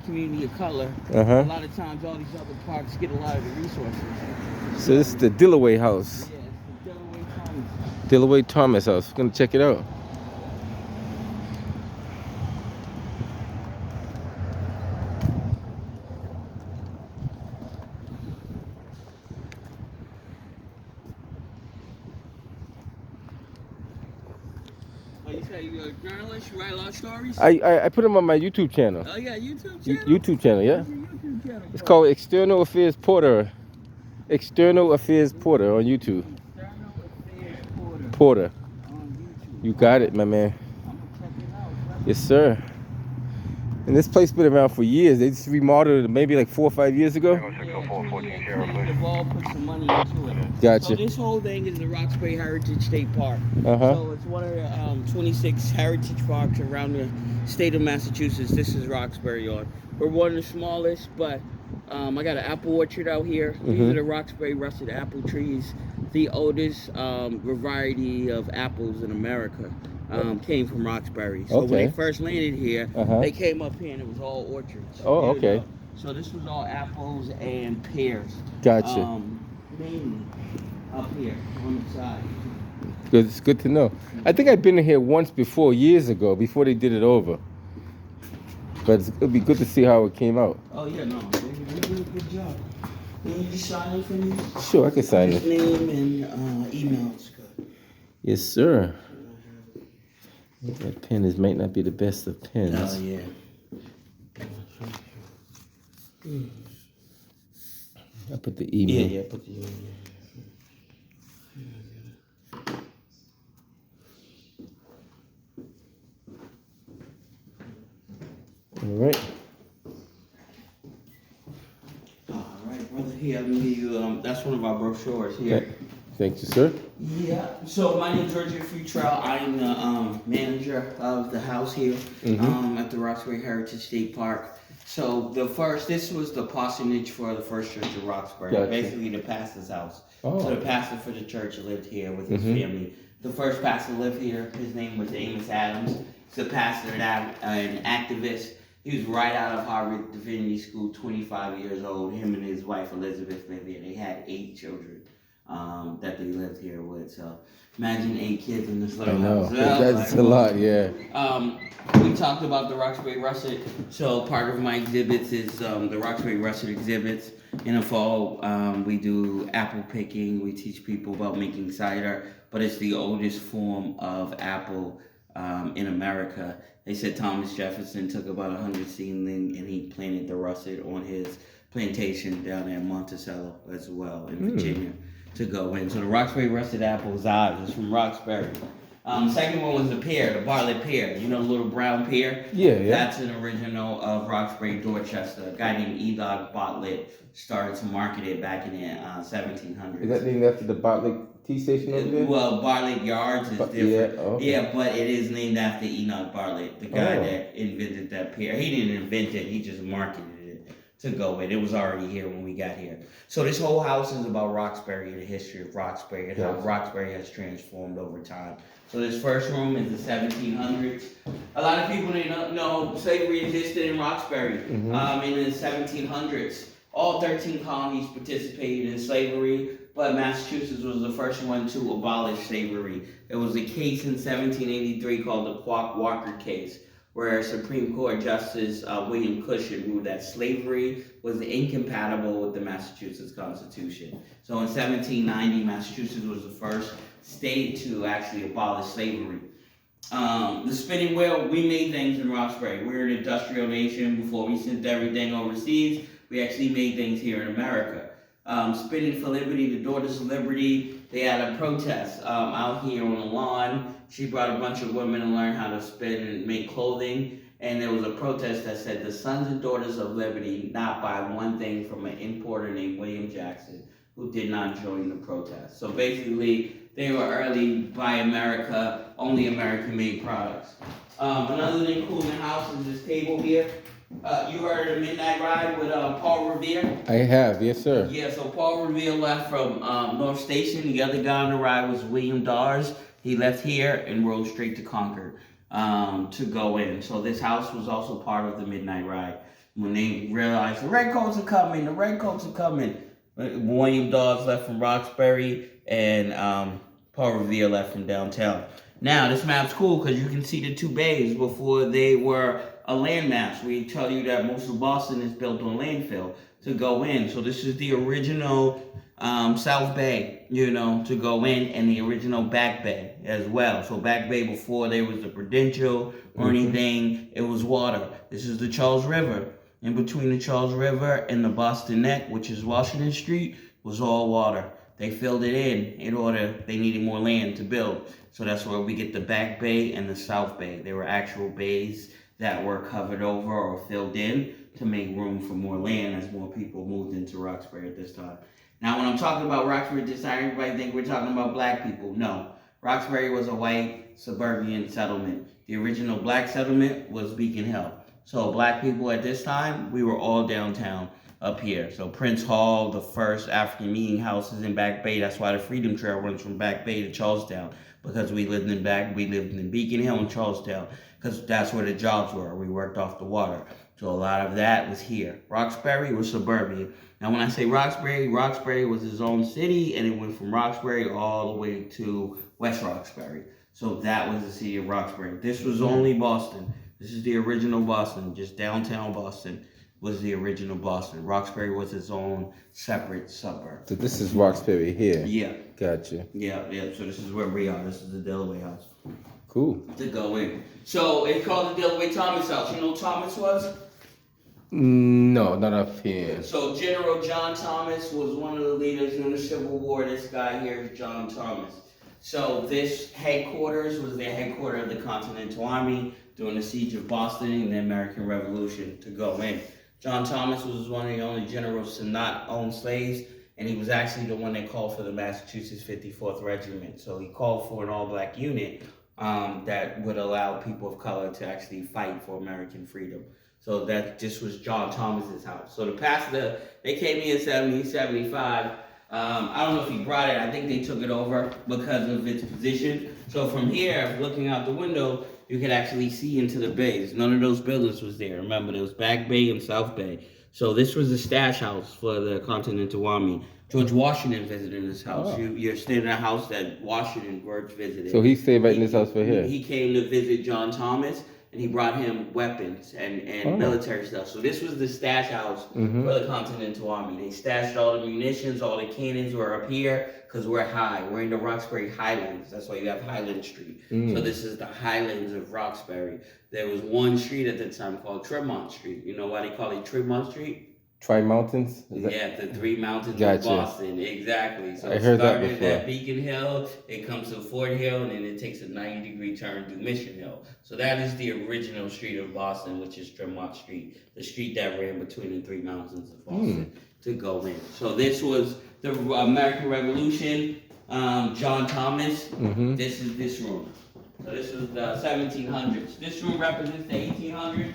community of color, Uh-huh. a lot of times all these other parks get a lot of the resources. So this is the Dillaway house. Yeah, it's the Dillaway-Thomas. Dillaway-Thomas house. We're gonna check it out. Oh, you say you're a journalist? You write a lot of stories? I put them on my YouTube channel. Oh, yeah, YouTube channel? YouTube channel, yeah. What's your YouTube channel It's called? called External Affairs Porter. External Affairs Porter on YouTube. External Affairs Porter Porter. on YouTube. You got it, my man. I'm going to check it out. Yes, sir. And this place been around for years. They just remodeled it maybe like 4 or 5 years ago. They've all put some money into it. Gotcha. So this whole thing is the Roxbury Heritage State Park. Uh-huh. So it's one of the 26 heritage parks around the state of Massachusetts. This is Roxbury on. We're one of the smallest, but I got an apple orchard out here. These are the Roxbury russet apple trees. The oldest variety of apples in America. Came from Roxbury. So when they first landed here, they came up here and it was all orchards. Oh, okay. So this was all apples and pears. Gotcha. Mainly up here on the side. Good. It's good to know. I think I've been in here once before, years ago, before they did it over. But it'll be good to see how it came out. Oh yeah, no, they did a good job. Can you just sign it for me? Sure, I can sign it. Name and email is good. Yes, sir. That pen might not be the best of pens. Oh yeah. I put the email. Yeah, put the email. All right. All right, brother. Here, I'm gonna give you. That's one of our brochures here. Okay. Thank you, sir. Yeah. So my name is George Futrell. I'm the manager of the house here at the Roxbury Heritage State Park. So this was the parsonage for the first church of Roxbury. Gotcha. Basically the pastor's house. Oh. So the pastor for the church lived here with his family. The first pastor lived here. His name was Amos Adams. He's a pastor and an activist. He was right out of Harvard Divinity School, 25 years old. Him and his wife Elizabeth lived here. They had 8 children that they lived here with. So imagine 8 kids in this little house. That's a lot, yeah. We talked about the Roxbury Russet. So part of my exhibits is the Roxbury Russet exhibits. In the fall, we do apple picking. We teach people about making cider, but it's the oldest form of apple in America. They said Thomas Jefferson took about 100 seedlings and he planted the russet on his plantation down at Monticello as well in Virginia to go in. So the Roxbury Russet apple is ours. It's from Roxbury. Second one was the pear, the Bartlett pear. You know the little brown pear? Yeah. That's an original of Roxbury, Dorchester. A guy named Elog Bartlett started to market it back in the 1700s. Is that named after the Bartlett tea station over there? Well, Bartlett Yards is different. Yeah, okay. Yeah, but it is named after Enoch Bartlett, the guy that invented that pear. He didn't invent it, he just marketed it to go in. It was already here when we got here. So this whole house is about Roxbury and the history of Roxbury and how Roxbury has transformed over time. So this first room is the 1700s. A lot of people didn't know slavery existed in Roxbury in the 1700s. All 13 colonies participated in slavery, but Massachusetts was the first one to abolish slavery. There was a case in 1783 called the Quock-Walker case, where Supreme Court Justice William Cushing ruled that slavery was incompatible with the Massachusetts Constitution. So in 1790, Massachusetts was the first state to actually abolish slavery. The spinning wheel, we made things in Roxbury. We're an industrial nation. Before we sent everything overseas, we actually made things here in America. Spinning for Liberty, the Daughters of Liberty, they had a protest out here on the lawn. She brought a bunch of women to learn how to spin and make clothing. And there was a protest that said the Sons and Daughters of Liberty not buy one thing from an importer named William Jackson, who did not join the protest. So basically, they were early Buy America, only American-made products. Another thing cool in the house is this table here. You heard of the Midnight Ride with Paul Revere? I have, yes, sir. Yeah, so Paul Revere left from North Station. The other guy on the ride was William Dawes. He left here and rode straight to Concord to go in. So this house was also part of the Midnight Ride. When they realized the redcoats are coming, William Dawes left from Roxbury, and Paul Revere left from downtown. Now, this map's cool because you can see the two bays before they were a landmass. We tell you that most of Boston is built on landfill to go in. So this is the original South Bay, to go in, and the original Back Bay as well. So Back Bay, before there was the Prudential or anything, it was water. This is the Charles River. In between the Charles River and the Boston Neck, which is Washington Street, was all water. They filled it in order, they needed more land to build. So that's where we get the Back Bay and the South Bay. They were actual bays that were covered over or filled in to make room for more land as more people moved into Roxbury at this time. Now, when I'm talking about Roxbury at this time, everybody think we're talking about black people. No. Roxbury was a white suburban settlement. The original black settlement was Beacon Hill. So black people at this time, we were all downtown up here. So Prince Hall, the first African meeting house is in Back Bay. That's why the Freedom Trail runs from Back Bay to Charlestown, because we lived in Beacon Hill and Charlestown, because that's where the jobs were. We worked off the water. So a lot of that was here. Roxbury was suburban. Now when I say Roxbury was its own city, and it went from Roxbury all the way to West Roxbury. So that was the city of Roxbury. This was only Boston. This is the original Boston, just downtown Boston was the original Boston. Roxbury was its own separate suburb. So this is Roxbury here? Yeah. Gotcha. Yeah. So this is where we are. This is the Dillaway house. Cool. To go in. So it's called the Dillaway-Thomas house. You know who Thomas was? No, not up here. So General John Thomas was one of the leaders in the Civil War. This guy here is John Thomas. So this headquarters was the headquarters of the Continental Army during the siege of Boston and the American Revolution to go in. John Thomas was one of the only generals to not own slaves, and he was actually the one that called for the Massachusetts 54th Regiment. So he called for an all-black unit that would allow people of color to actually fight for American freedom. So this was John Thomas's house. So they came in 1775. I don't know if he brought it. I think they took it over because of its position. So from here, looking out the window, you could actually see into the bays. None of those buildings was there. Remember, there was Back Bay and South Bay. So this was the stash house for the Continental Army. George Washington visited this house. Oh. You're staying in a house that Washington George visited. So he stayed right in this house for here? He came to visit John Thomas, and he brought him weapons and military stuff. So this was the stash house for the Continental Army. They stashed all the munitions, all the cannons were up here because we're high. We're in the Roxbury Highlands. That's why you have Highland Street. So this is the Highlands of Roxbury. There was one street at the time called Tremont Street. You know why they call it Tremont Street? Tri-Mountains? Yeah, the three mountains of Boston. Exactly. So I heard that before. It started at Beacon Hill, it comes to Fort Hill, and then it takes a 90-degree turn to Mission Hill. So that is the original street of Boston, which is Tremont Street, the street that ran between the three mountains of Boston to go in. So this was the American Revolution. John Thomas. This is this room. So this is the 1700s. This room represents the 1800s.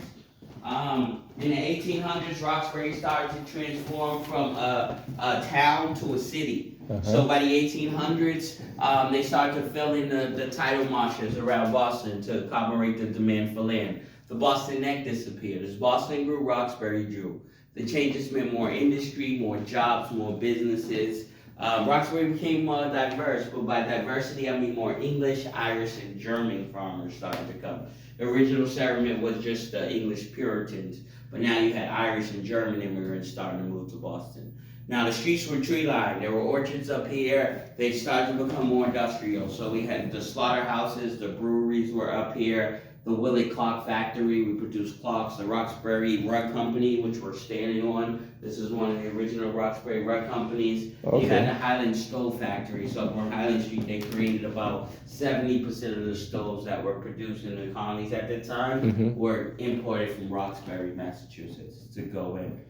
In the 1800s, Roxbury started to transform from a town to a city. So by the 1800s, they started to fill in the tidal marshes around Boston to accommodate the demand for land. The Boston Neck disappeared. As Boston grew, Roxbury grew. The changes meant more industry, more jobs, more businesses. Roxbury became more diverse, but by diversity I mean more English, Irish, and German farmers started to come. The original settlement was just the English Puritans, but now you had Irish and German immigrants starting to move to Boston. Now the streets were tree-lined. There were orchards up here. They started to become more industrial. So we had the slaughterhouses, the breweries were up here. The Willett Clock Factory, we produced clocks. The Roxbury Rug Company, which we're standing on. This is one of the original Roxbury Rug Companies. Okay. You had the Highland Stove Factory. So on Highland Street, they created about 70% of the stoves that were produced in the colonies at the time were imported from Roxbury, Massachusetts to go in.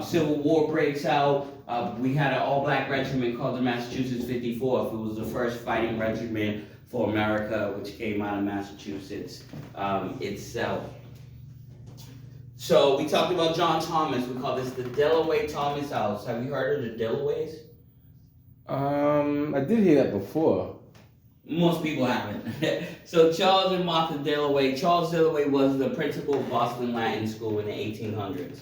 Civil War breaks out. We had an all-black regiment called the Massachusetts 54th. It was the first fighting regiment for America, which came out of Massachusetts itself. So we talked about John Thomas. We call this the Dillaway-Thomas house. Have you heard of the Dillaways? I did hear that before. Most people haven't. So Charles and Martha Dillaway. Charles Dillaway was the principal of Boston Latin School in the 1800s.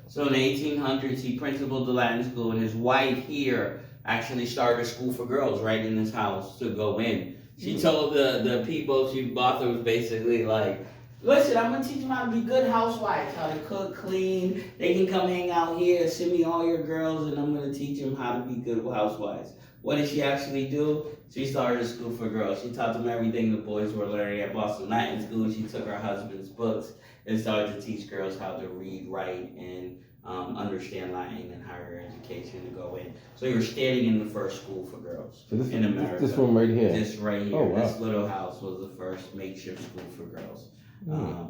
So in the 1800s, he principaled the Latin School, and his wife here actually started a school for girls right in this house to go in. She told the people, Martha was basically like, listen, I'm going to teach them how to be good housewives, how to cook, clean. They can come hang out here, send me all your girls, and I'm going to teach them how to be good housewives. What did she actually do? She started a school for girls. She taught them everything the boys were learning at Boston Latin School. She took her husband's books and started to teach girls how to read, write, and understand Latin and higher education to go in. So you're standing in the first school for girls in America. This one right here. This right here. Oh, wow. This little house was the first makeshift school for girls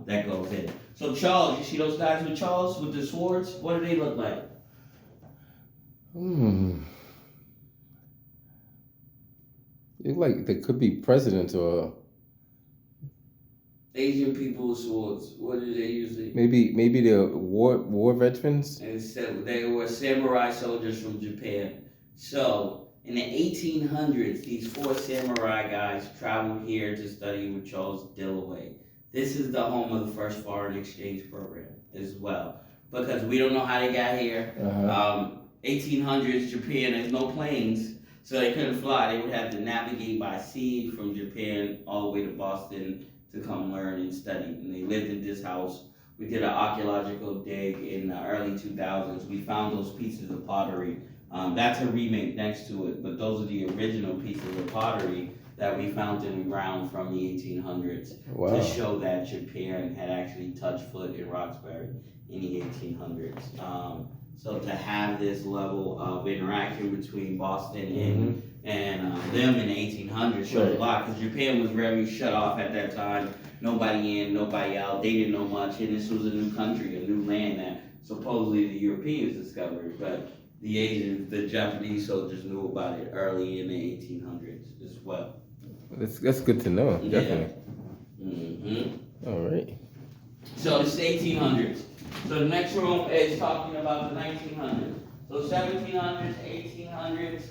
that goes in. So Charles, you see those guys with Charles with the swords? What do they look like? It's like they could be presidents or Asian people with swords. What do they usually? maybe they're war veterans. And they were samurai soldiers from Japan. So in the 1800s, these 4 samurai guys traveled here to study with Charles Dillaway. This is the home of the first foreign exchange program as well, because we don't know how they got here. 1800s Japan, there's no planes. So they couldn't fly. They would have to navigate by sea from Japan all the way to Boston to come learn and study. And they lived in this house. We did an archaeological dig in the early 2000s. We found those pieces of pottery. That's a remake next to it, but those are the original pieces of pottery that we found in the ground from the 1800s to show that Japan had actually touched foot in Roxbury in the 1800s. So to have this level of interaction between Boston and them in the 1800s shows a lot, because Japan was very shut off at that time. Nobody in, nobody out. They didn't know much, and this was a new country, a new land that supposedly the Europeans discovered, but the Asians, the Japanese soldiers knew about it early in the 1800s as well. That's good to know, definitely. All right. So it's the 1800s. So the next room is talking about the 1900s. So 1700s, 1800s,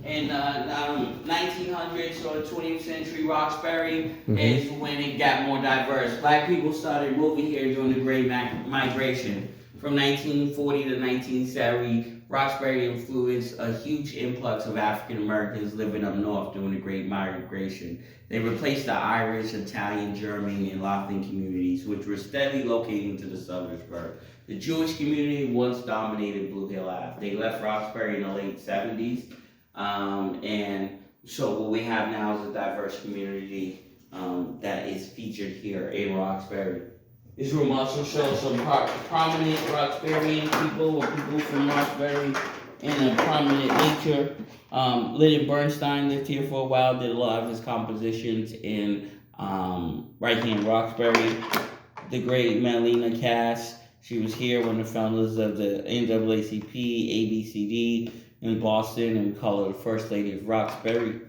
and 1900s, or the 20th century, Roxbury is when it got more diverse. Black people started moving here during the Great Migration. From 1940 to 1970, Roxbury influenced a huge influx of African Americans living up north during the Great Migration. They replaced the Irish, Italian, German, and Latvian communities, which were steadily locating to the Summersburg. The Jewish community once dominated Blue Hill Ave. They left Roxbury in the late 70s, and so what we have now is a diverse community that is featured here in Roxbury. This room also shows some prominent Roxburian people, or people from Roxbury in a prominent nature. Lyndon Bernstein lived here for a while, did a lot of his compositions in right here in Roxbury. The great Melina Cass, she was here when the founders of the NAACP, ABCD in Boston, and we call her the First Lady of Roxbury.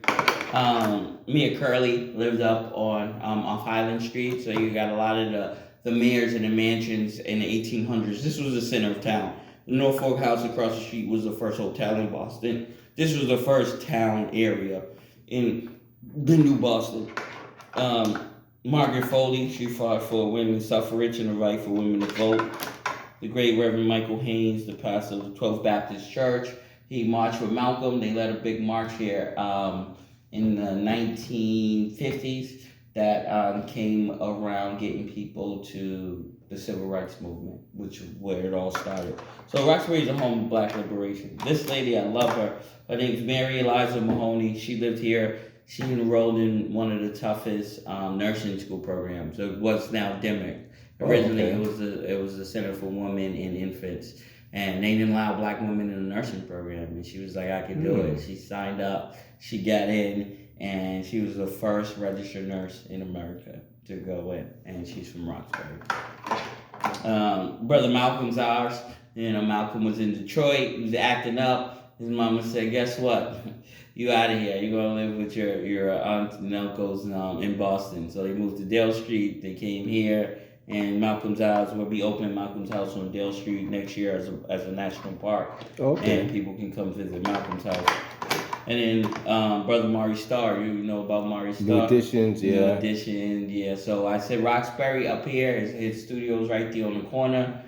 Mia Curley lived up on off Highland Street, so you got a lot of the mayors and the mansions in the 1800s. This was the center of town. The Norfolk House across the street was the first hotel in Boston. This was the first town area in the new Boston. Margaret Foley, she fought for women's suffrage and the right for women to vote. The great Reverend Michael Haynes, the pastor of the 12th Baptist Church, he marched with Malcolm. They led a big march here in the 1950s that came around getting people to the Civil Rights Movement, which is where it all started. So Roxbury is a home of Black liberation. This lady, I love her. Her name's Mary Eliza Mahoney. She lived here. She enrolled in one of the toughest nursing school programs. So what's now DEMIC. Originally, it was the Center for Women and Infants, and they didn't allow Black women in the nursing program. And she was like, I can do it. She signed up. She got in. And she was the first registered nurse in America to go in, and she's from Roxbury. Brother Malcolm's ours. Malcolm was in Detroit. He was acting up. His mama said, "Guess what? You out of here. You're gonna live with your aunt and uncles in Boston." So they moved to Dale Street. They came here, and Malcolm's house will be opening Malcolm's house on Dale Street next year as a national park. Okay. And people can come visit Malcolm's house. And then Brother Maury Starr, you know about Maury Starr? New Editions, yeah. New Edition, yeah. So I said Roxbury up here, his studio's right there on the corner.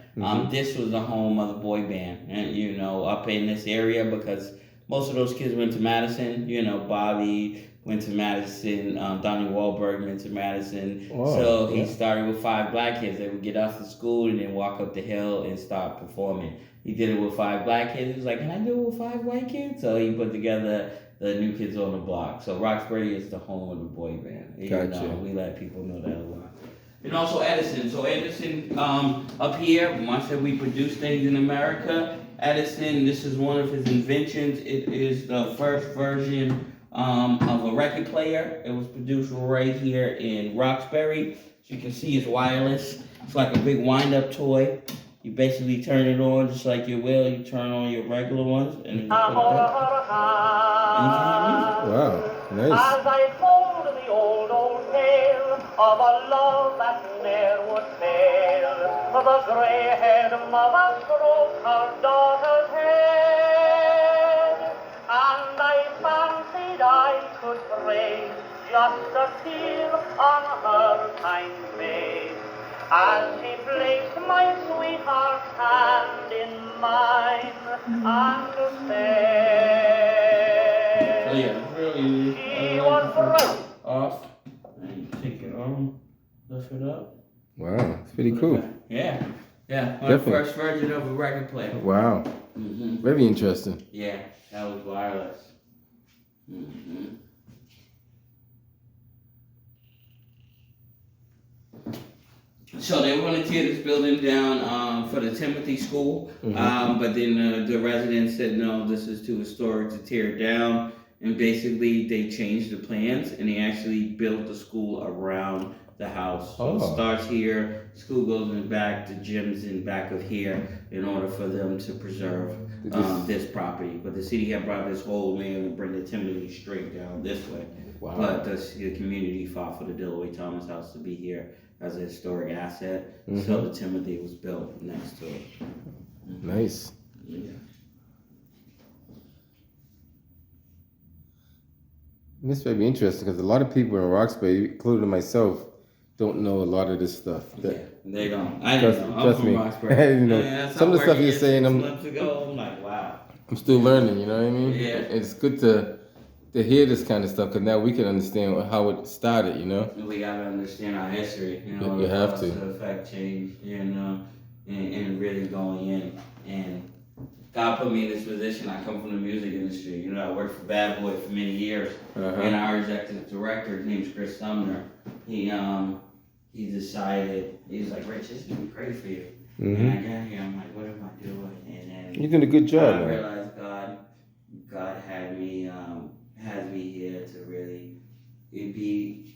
This was the home of the boy band, and you know, up in this area because most of those kids went to Madison. You know, Bobby went to Madison, Donnie Wahlberg went to Madison. Wow, so he started with 5 black kids. They would get off to school and then walk up the hill and start performing. He did it with 5 black kids. He was like, "Can I do it with 5 white kids?" So he put together the New Kids on the Block. So Roxbury is the home of the boy band. Gotcha. We let people know that a lot. And also Edison. So Edison, up here, when I said we produce things in America, Edison, this is one of his inventions. It is the first version of a record player. It was produced right here in Roxbury. So you can see it's wireless. It's like a big wind-up toy. You basically turn it on just like you will. You turn on your regular ones, and then you put it back. And you can hear music. Wow, nice. As I told the old tale of a love that ne'er would fail, the gray-haired mother stroked her daughter's head, and I fancied I could trace just a tear on her kind face, as she placed my sweetheart's hand in mine and said, So yeah, it's really she was broke. off. And you take it on, lift it up. Wow, it's pretty put it cool. back. Yeah. Yeah. On the Definitely. first version of a record player. Wow, very interesting. Yeah, that was wireless. Mm-hmm. So they were going to tear this building down for the Timothy School, but then the residents said, no, this is too historic to tear it down. And basically they changed the plans and they actually built the school around the house. So it starts here, school goes in the back, the gym's in back of here in order for them to preserve this property. But the city had brought this whole land and bring the Timothy straight down this way. Wow. But the community fought for the Dillaway-Thomas house to be here as a historic asset. So the Timothy was built next to it. Nice. Yeah. And this may be interesting because a lot of people in Roxbury, including myself, don't know a lot of this stuff. Yeah, they don't. I didn't know. I'm from me. Roxbury. I didn't know. Yeah, Some of the stuff you're saying, I'm like, wow. I'm still learning. You know what I mean? Yeah. It's good to hear this kind of stuff because now we can understand how it started. You know. We gotta understand our history. You know, You have to affect change. You know, and really going in and. God put me in this position. I come from the music industry. You know, I worked for Bad Boy for many years. And our executive director, his name's Chris Sumner. He decided, he was like, Rich, this is gonna be great for you. And I got here, I'm like, what am I doing? And then you're doing a good job. I realized God had me here to really be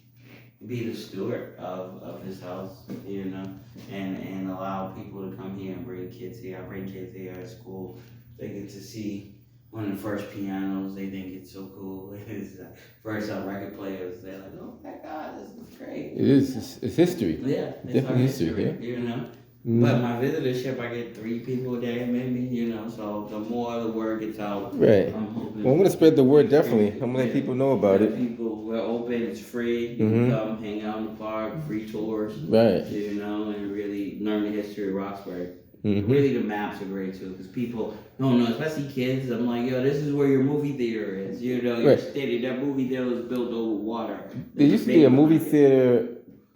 the steward of his house, you know, and allow people to come here and bring kids here. I bring kids here at school. They get to see one of the first pianos. They think it's so cool. It's first record players. They're like, oh my God, this is great. It is. It's history. Yeah, it's Definitely history. Yeah. You know. But my visitorship, I get 3 people a day, maybe, you know, so the more the word gets out, Right. I'm hoping. Well, I'm going to spread the word, definitely. I'm going to let people know about it. People, we're open, it's free. You can come hang out in the park, free tours. Right. You know, and really learn the history of Roxbury. Really, the maps are great too, because people don't know, especially kids. I'm like, yo, this is where your movie theater is. You know, your city, that movie theater was built over water. There used to be a movie theater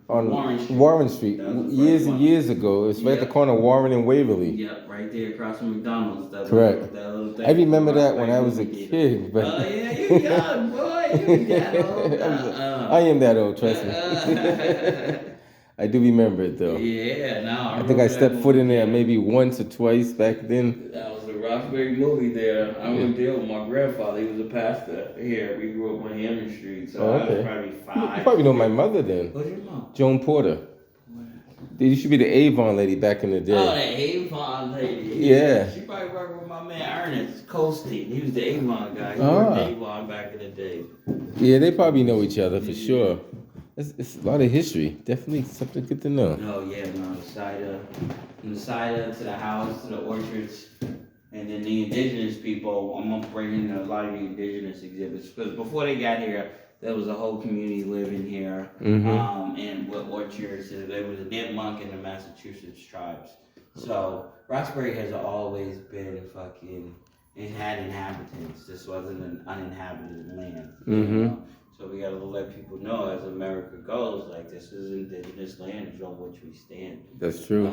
on Warren Street years and years ago. It's right at the corner of Warren and Waverly. Yep, right there across from McDonald's. Correct. That little thing. I remember that when I was a kid. But yeah, you young boy, you that old. I am that old, trust me. I do remember it though. Yeah, now I think I stepped foot in there maybe once or twice back then. That was the Roxbury movie there. I went there with my grandfather. He was a pastor here. We grew up on Hammond Street, so I was probably 5. You probably know my mother then. What's your mom? Joan Porter. There used to be the Avon lady back in the day. Oh, the Avon lady. Yeah. She probably worked with my man Ernest Colstein. He was the Avon guy. He worked Avon back in the day. Yeah, they probably know each other for sure. It's a lot of history. Definitely something good to know. Oh yeah, no, the cider to the house, to the orchards, and And then the indigenous people, I'm gonna bring in a lot of the indigenous exhibits because before they got here, there was a whole community living here, and with orchards. There was a Nipmuc and the Massachusetts tribes. So Roxbury has always been fucking. It had inhabitants. This wasn't an uninhabited land. You know? So we gotta let people know as America goes, like this is indigenous land on which we stand. That's true.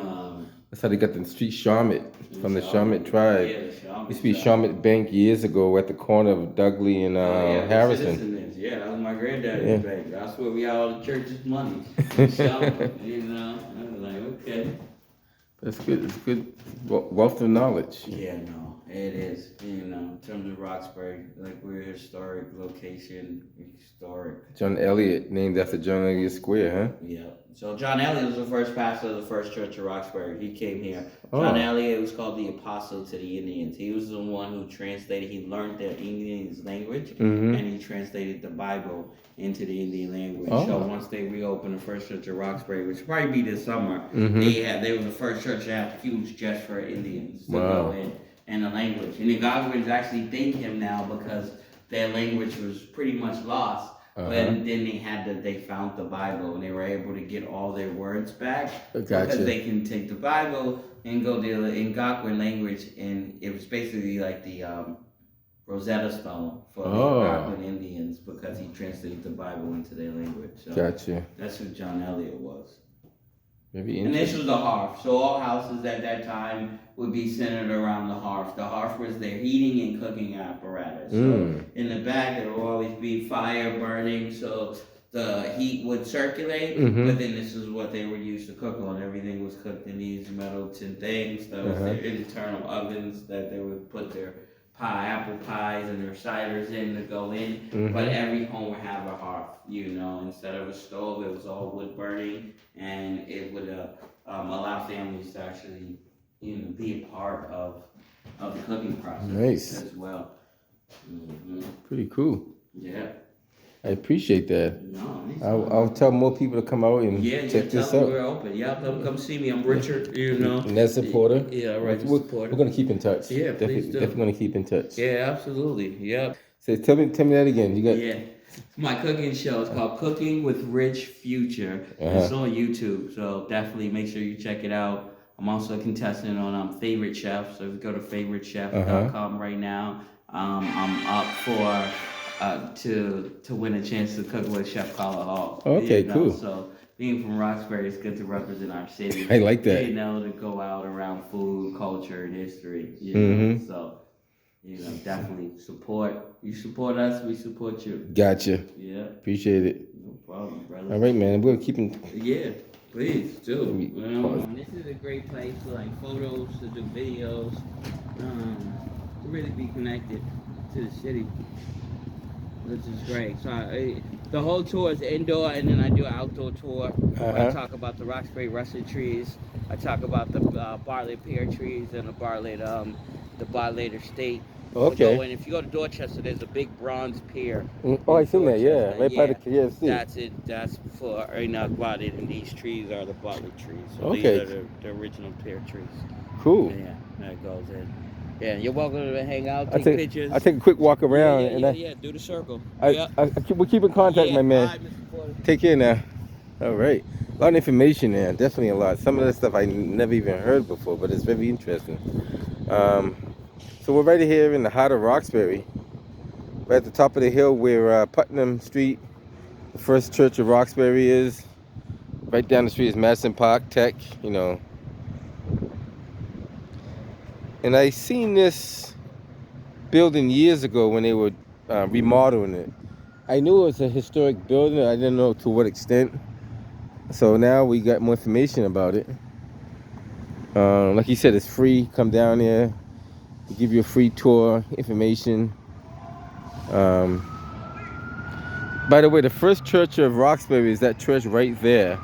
That's how they got the street Sharmet from the Sharmet tribe. Yeah, the Sharmet Used to be Sharmet Bank years ago at the corner of Dudley and Harrison. Yeah, that was my granddaddy's bank. That's where we got all the church's money. Sharmet, you know, I was like, okay. That's good. It's good wealth of knowledge. Yeah, no, it is. You know, in terms of Roxbury, like we're a historic location, historic. John Eliot, named after John Eliot Square, huh? Yeah. So John Eliot was the first pastor of the First Church of Roxbury. He came here. John Eliot was called the apostle to the Indians. He was the one who translated. He learned their Indian language, and he translated the Bible into the Indian language. So once they reopened the First Church of Roxbury, which will probably be this summer, they were the first church to have pews just for Indians to go in and the language. And the Algonquins actually thank him now because their language was pretty much lost. But then they found the Bible and they were able to get all their words back because they can take the Bible and go to the Algonquin language, and it was basically like the Rosetta Stone for the Algonquin Indians because he translated the Bible into their language. So that's who John Eliot was. Maybe and this was the hearth. So all houses at that time would be centered around the hearth. The hearth was their heating and cooking apparatus. So in the back there would always be fire burning, so the heat would circulate. But then this is what they would use to cook on. Everything was cooked in these metal tin things. That was their internal ovens that they would put their apple pies and their ciders in to go in. But every home would have a hearth, you know. Instead of a stove, it was all wood burning, and it would allow families to actually, you know, be a part of the cooking process as well. Pretty cool. Yeah. I appreciate that. No, I'll tell more people to come out and check this out. We're open. Yeah, come see me. I'm Richard, you know. Ned supporter. Yeah, right. We're going to keep in touch. Yeah, please do. Definitely going to keep in touch. Yeah, absolutely. Yeah. So tell me that again. You got my cooking show is called Cooking with Rich Future. It's on YouTube, so definitely make sure you check it out. I'm also a contestant on Favorite Chef, so if you go to favoritechef.com right now, I'm up for to win a chance to cook with Chef Carla Hall. Okay, you know? cool. So being from Roxbury, it's good to represent our city. I like that. You know, to go out around food, culture, and history. You know? So, you know, definitely support. You support us, we support you. Gotcha. Yeah. Appreciate it. No problem, brother. All right, man. We're keeping. Yeah, please do. You know, this is a great place for like photos, to do videos, to really be connected to the city, which is great. So the whole tour is indoor, and then I do an outdoor tour. I talk about the Roxbury russet trees. I talk about the Bartlett pear trees and the Bartlett estate. Okay. And if you go to Dorchester, there's a big bronze pier. Oh, I seen that. Yeah, right by the KFC. That's it. That's for Bartlett, and these trees are the Bartlett trees. So okay. These are the original pear trees. Cool. Yeah, that goes in. Yeah, you're welcome to hang out, take pictures. I take a quick walk around. Yeah, do the circle. We'll keep in contact, my man. Bye, Mr. Porter. Take care now. All right. A lot of information there. Definitely a lot. Some of that stuff I never even heard before, but it's very interesting. So we're right here in the heart of Roxbury. Right at the top of the hill where Putnam Street, the First Church of Roxbury is. Right down the street is Madison Park Tech, you know. And I seen this building years ago when they were remodeling it. I knew it was a historic building. I didn't know to what extent. So now we got more information about it. Like you said, it's free. Come down there. They give you a free tour, information. By the way, the First Church of Roxbury is that church right there.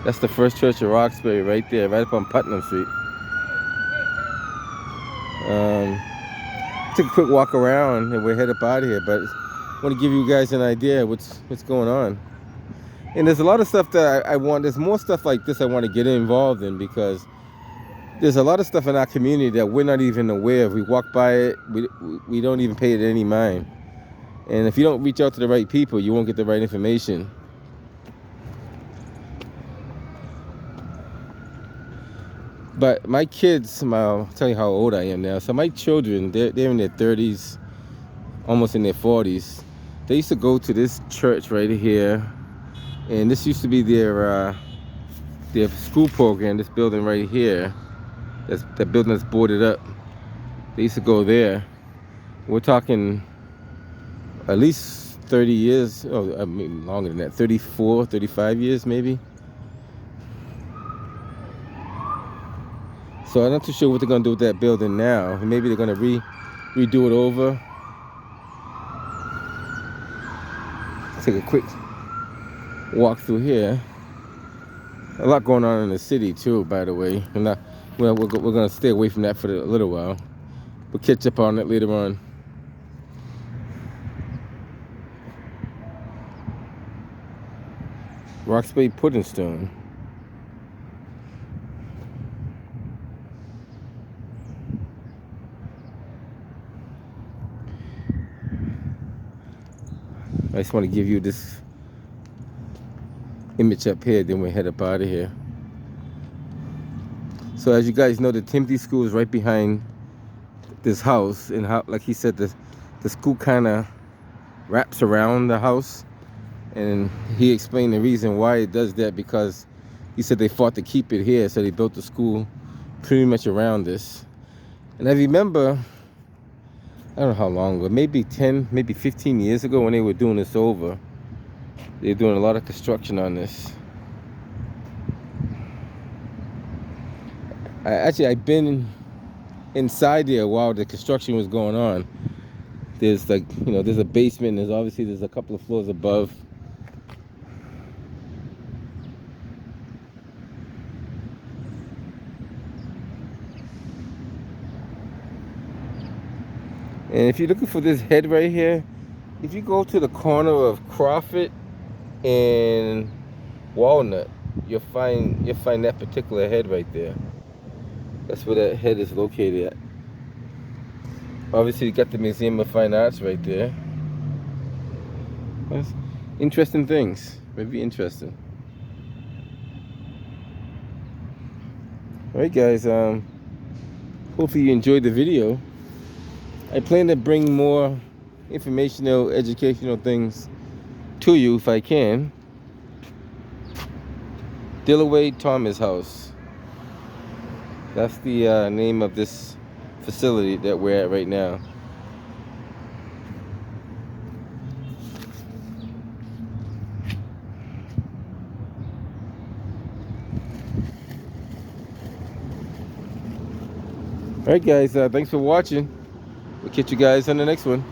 That's the First Church of Roxbury right there, right up on Putnam Street. Took a quick walk around and we're headed up out of here, but I want to give you guys an idea of what's going on. And there's a lot of stuff that I want. There's more stuff like this I want to get involved in because there's a lot of stuff in our community that we're not even aware of. We walk by it, we don't even pay it any mind. And if you don't reach out to the right people, you won't get the right information. But my kids, I'll tell you how old I am now. So my children, they're in their 30s, almost in their 40s. They used to go to this church right here, and this used to be their school program. This building right here, that building that's boarded up. They used to go there. We're talking at least 30 years, I mean longer than that, 34, 35 years maybe. So I'm not too sure what they're gonna do with that building now. Maybe they're gonna redo it over. Let's take a quick walk through here. A lot going on in the city too, by the way. We're gonna stay away from that for a little while. We'll catch up on it later on. Roxbury Pudding Stone. I just want to give you this image up here, then we'll head up out of here. So as you guys know, the Timothy School is right behind this house, and how, like he said, the school kind of wraps around the house, and he explained the reason why it does that, because he said they fought to keep it here, so they built the school pretty much around this. And I remember, I don't know how long, but maybe 10, maybe 15 years ago when they were doing this over, they were doing a lot of construction on this. I've been inside there while the construction was going on. There's like, there's a basement, there's a couple of floors above. And if you're looking for this head right here, if you go to the corner of Crawford and Walnut, you'll find that particular head right there. That's where that head is located at. Obviously, you got the Museum of Fine Arts right there. That's interesting things. Very interesting. All right, guys. Hopefully you enjoyed the video. I plan to bring more informational, educational things to you if I can. Dillaway-Thomas house. That's the name of this facility that we're at right now. All right, guys. Thanks for watching. We'll catch you guys on the next one.